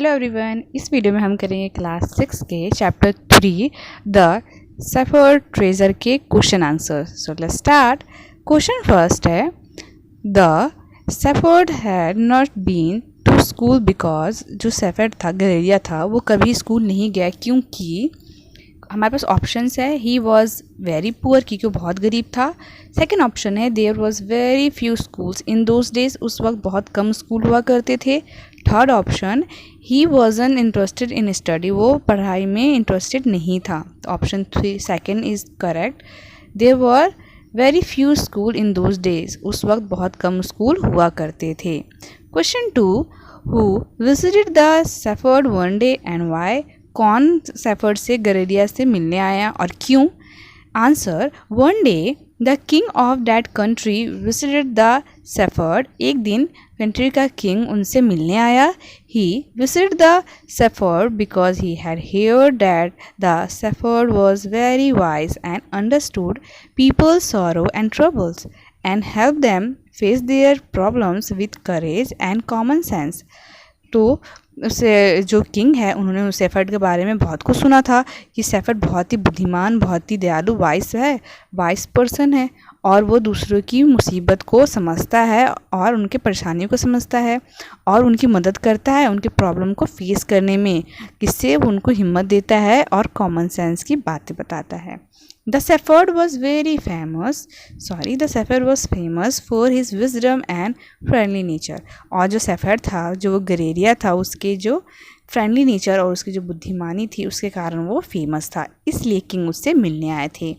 Hello everyone, इस video में हम करेंगे क्लास 6 के चैप्टर 3 द सेफर्ड ट्रेजर के question answer. So let's start. Question first है, the shepherd had not been to school because जो सेफर्ड था, गलेरिया था, वो कभी स्कूल नहीं गया क्योंकि हमारे पास ऑप्शंस है। ही वॉज वेरी पुअर क्योंकि वो बहुत गरीब था। सेकेंड ऑप्शन है, there was very few schools in those days, उस वक्त बहुत कम स्कूल हुआ करते थे। Third option, he wasn't interested in study, वो पढ़ाई में इंटरेस्टेड नहीं था। Option 3 second is correct. There were very few school in those days, उस वक्त बहुत कम स्कूल हुआ करते थे। Question 2, who visited the shepherd one day and why, कौन सेफर्ड से गलेरिया से मिलने आया और क्यों? Answer, one day the king of that country visited the shepherd, एक दिन कंट्री का किंग उनसे मिलने आया। He visited the shepherd because he had heard that the shepherd was very wise and understood people's sorrow and troubles and help them face their problems with courage and common sense. तो उसे जो king है, उन्होंने उस shepherd के बारे में बहुत कुछ सुना था कि सेफर्ड बहुत ही बुद्धिमान, बहुत ही दयालु, वाइस पर्सन है और वो दूसरों की मुसीबत को समझता है और उनके परेशानियों को समझता है और उनकी मदद करता है उनके प्रॉब्लम को फेस करने में, जिससे वो उनको हिम्मत देता है और कॉमन सेंस की बातें बताता है। The Shepherd was famous for his wisdom and friendly nature। और जो सेफर्ड था, जो वो गलेरिया था, उसके जो फ्रेंडली नेचर और उसकी जो बुद्धिमानी थी, उसके कारण वो फेमस था, इसलिए किंग उससे मिलने आए थे।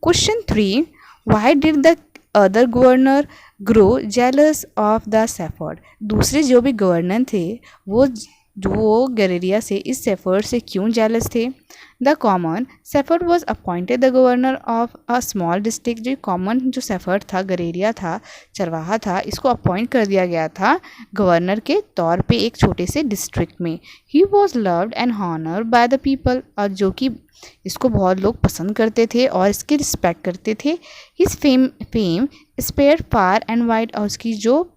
Question 3, why did the other governor grow jealous of the shepherd, दूसरे जो भी गवर्नर थे वो गलेरिया से, इस सेफर्ड से क्यों जेलस थे? The common shepherd was appointed the governor of a small district, जो कॉमन जो सेफर्ड था, गलेरिया था, चरवाहा था, इसको अपॉइंट कर दिया गया था गवर्नर के तौर पे एक छोटे से डिस्ट्रिक्ट में। He was loved and honoured by the people, और जो कि इसको बहुत लोग पसंद करते थे और इसकी रिस्पेक्ट करते थे। His fame spread far and wide, और उसकी जो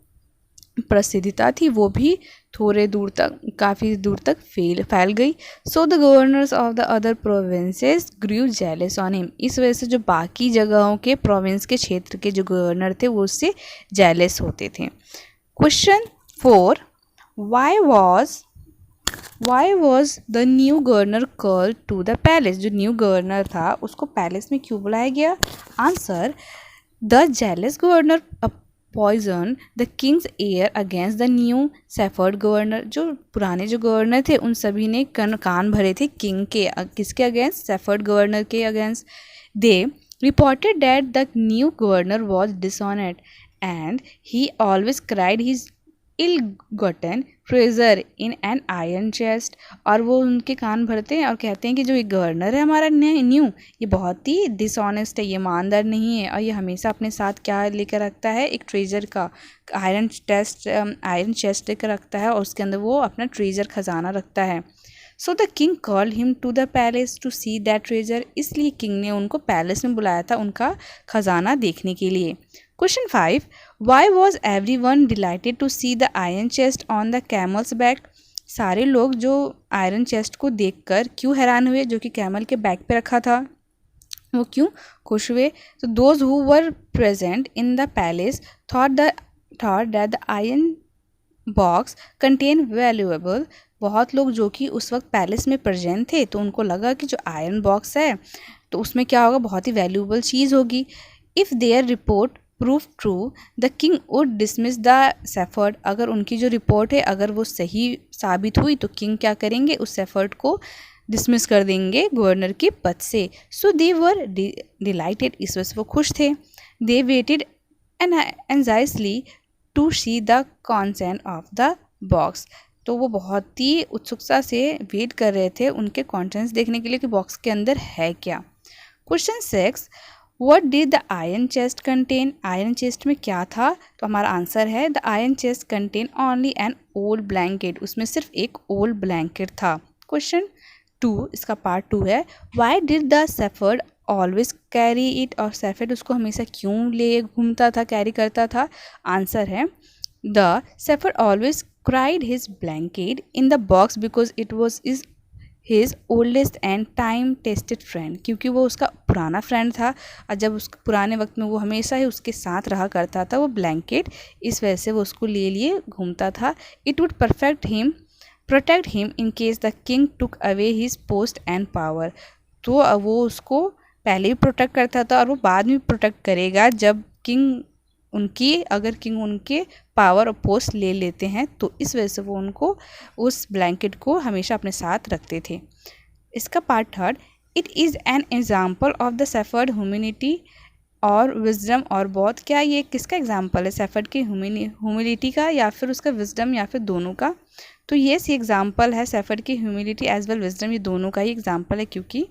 प्रसिद्धता थी वो भी थोड़े दूर तक, काफ़ी दूर तक फैल गई। So the governors of the other provinces grew jealous on him, इस वजह से जो बाकी जगहों के प्रोविंस के क्षेत्र के जो गवर्नर थे वो उससे जेलस होते थे। Question 4, why was the new governor called to the palace, जो न्यू गवर्नर था उसको पैलेस में क्यों बुलाया गया? Answer, the jealous governor poison the king's ear against the new shepherd governor, जो पुराने जो गवर्नर थे उन सभी ने कान भरे थे किंग के, किसके अगेंस्ट? सेफर्ड गवर्नर के against. They reported that the new governor was dishonoured and he always carried his ill gotten treasure in an iron chest, और वो उनके कान भरते हैं और कहते हैं कि जो ये गवर्नर है हमारा न्यू, ये बहुत ही डिसऑनेस्ट है, ये ईमानदार नहीं है और ये हमेशा अपने साथ क्या लेकर रखता है? एक ट्रेजर का आयरन चेस्ट लेकर रखता है और उसके अंदर वो अपना ट्रेजर खजाना रखता है। So the king called him to the palace to see that treasure, इसलिए किंग ने उनको पैलेस में बुलाया था उनका खजाना देखने के लिए। Question 5, why was everyone delighted to see the iron chest on the camel's back, सारे लोग जो आयरन चेस्ट को देखकर क्यों हैरान हुए, जो कि कैमल के बैक पे रखा था, वो क्यों खुश हुए? तो those who were present in the palace thought that the iron box contain valuable, बहुत लोग जो कि उस वक्त पैलेस में प्रेजेंट थे तो उनको लगा कि जो आयरन बॉक्स है तो उसमें क्या होगा? बहुत ही वैल्यूएबल चीज़ होगी। If there report prove true the king would dismiss the shepherd, अगर उनकी जो रिपोर्ट है अगर वो सही साबित हुई तो किंग क्या करेंगे? उस सेफर्ड को डिसमिस कर देंगे गवर्नर के पद से। सो दे वर डिलाइटेड, इस वजह से वो खुश थे। They waited anxiously to see the content of the box, तो वो बहुत ही उत्सुकता से वेट कर रहे थे उनके कंटेंट्स देखने के लिए कि बॉक्स के अंदर है क्या। Question 6, what did the iron chest contain, iron chest में क्या था? तो हमारा आंसर है, the iron chest contain only an old blanket, उसमें सिर्फ एक ओल्ड ब्लैंकेट था। क्वेश्चन 2, इसका पार्ट 2 है, why did the shepherd always carry it, और सेफर्ड उसको हमेशा क्यों ले घूमता था, कैरी करता था? आंसर है, the shepherd always cried his blanket in the box because it was his oldest and time tested friend, क्योंकि वो उसका पुराना फ्रेंड था और जब उस पुराने वक्त में वो हमेशा ही उसके साथ रहा करता था वो ब्लैंकेट, इस वजह से वो उसको लिए घूमता था. It would protect him in case the king took away his post and power. तो वो उसको पहले भी प्रोटेक्ट करता था और वो बाद में प्रोटेक्ट करेगा जब अगर किंग उनके पावर और पोस्ट ले लेते हैं, तो इस वजह से वो उनको उस ब्लैंकेट को हमेशा अपने साथ रखते थे. इसका part third, it is an example of the shepherd humility और विजडम और बोथ. क्या ये किसका एग्जाम्पल है, सेफर्ड की ह्यूमिलिटी का या फिर उसका विजडम या फिर दोनों का? तो ये एग्जाम्पल है सेफर्ड की ह्यूमिलिटी एज वेल विजडम, ये दोनों का ही एग्जाम्पल है क्योंकि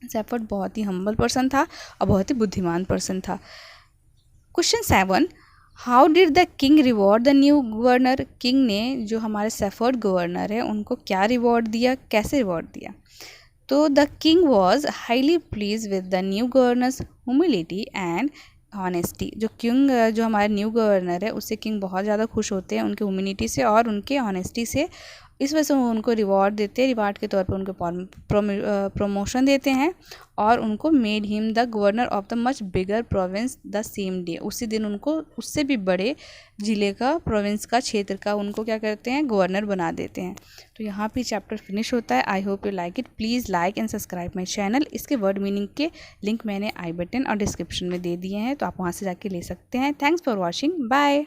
सेफर्ड बहुत ही हम्बल पर्सन था और बहुत ही बुद्धिमान पर्सन था. Question 7, how did the king reward the new governor. King ने जो हमारे सेफर्ड गवर्नर है उनको क्या रिवॉर्ड दिया, कैसे रिवॉर्ड दिया? तो the king was highly please with the new governors humility and honesty. जो हमारे न्यू गवर्नर है उससे किंग बहुत ज़्यादा खुश होते हैं, उनके ह्यूमिलिटी से और उनके ऑनेस्टी से. इस वजह से वो उनको रिवॉर्ड देते हैं, रिवार्ड के तौर पर उनको प्रमोशन देते हैं और उनको made him the governor of the much bigger province the same day. उसी दिन उनको उससे भी बड़े ज़िले का, प्रोविंस का, क्षेत्र का उनको क्या करते हैं, गवर्नर बना देते हैं. तो यहाँ पे चैप्टर फिनिश होता है. I hope you like it. Please like and subscribe my channel. इसके वर्ड मीनिंग के लिंक मैंने आई बटन और डिस्क्रिप्शन में दे दिए हैं, तो आप वहाँ से जाके ले सकते हैं. Thanks for watching. बाय.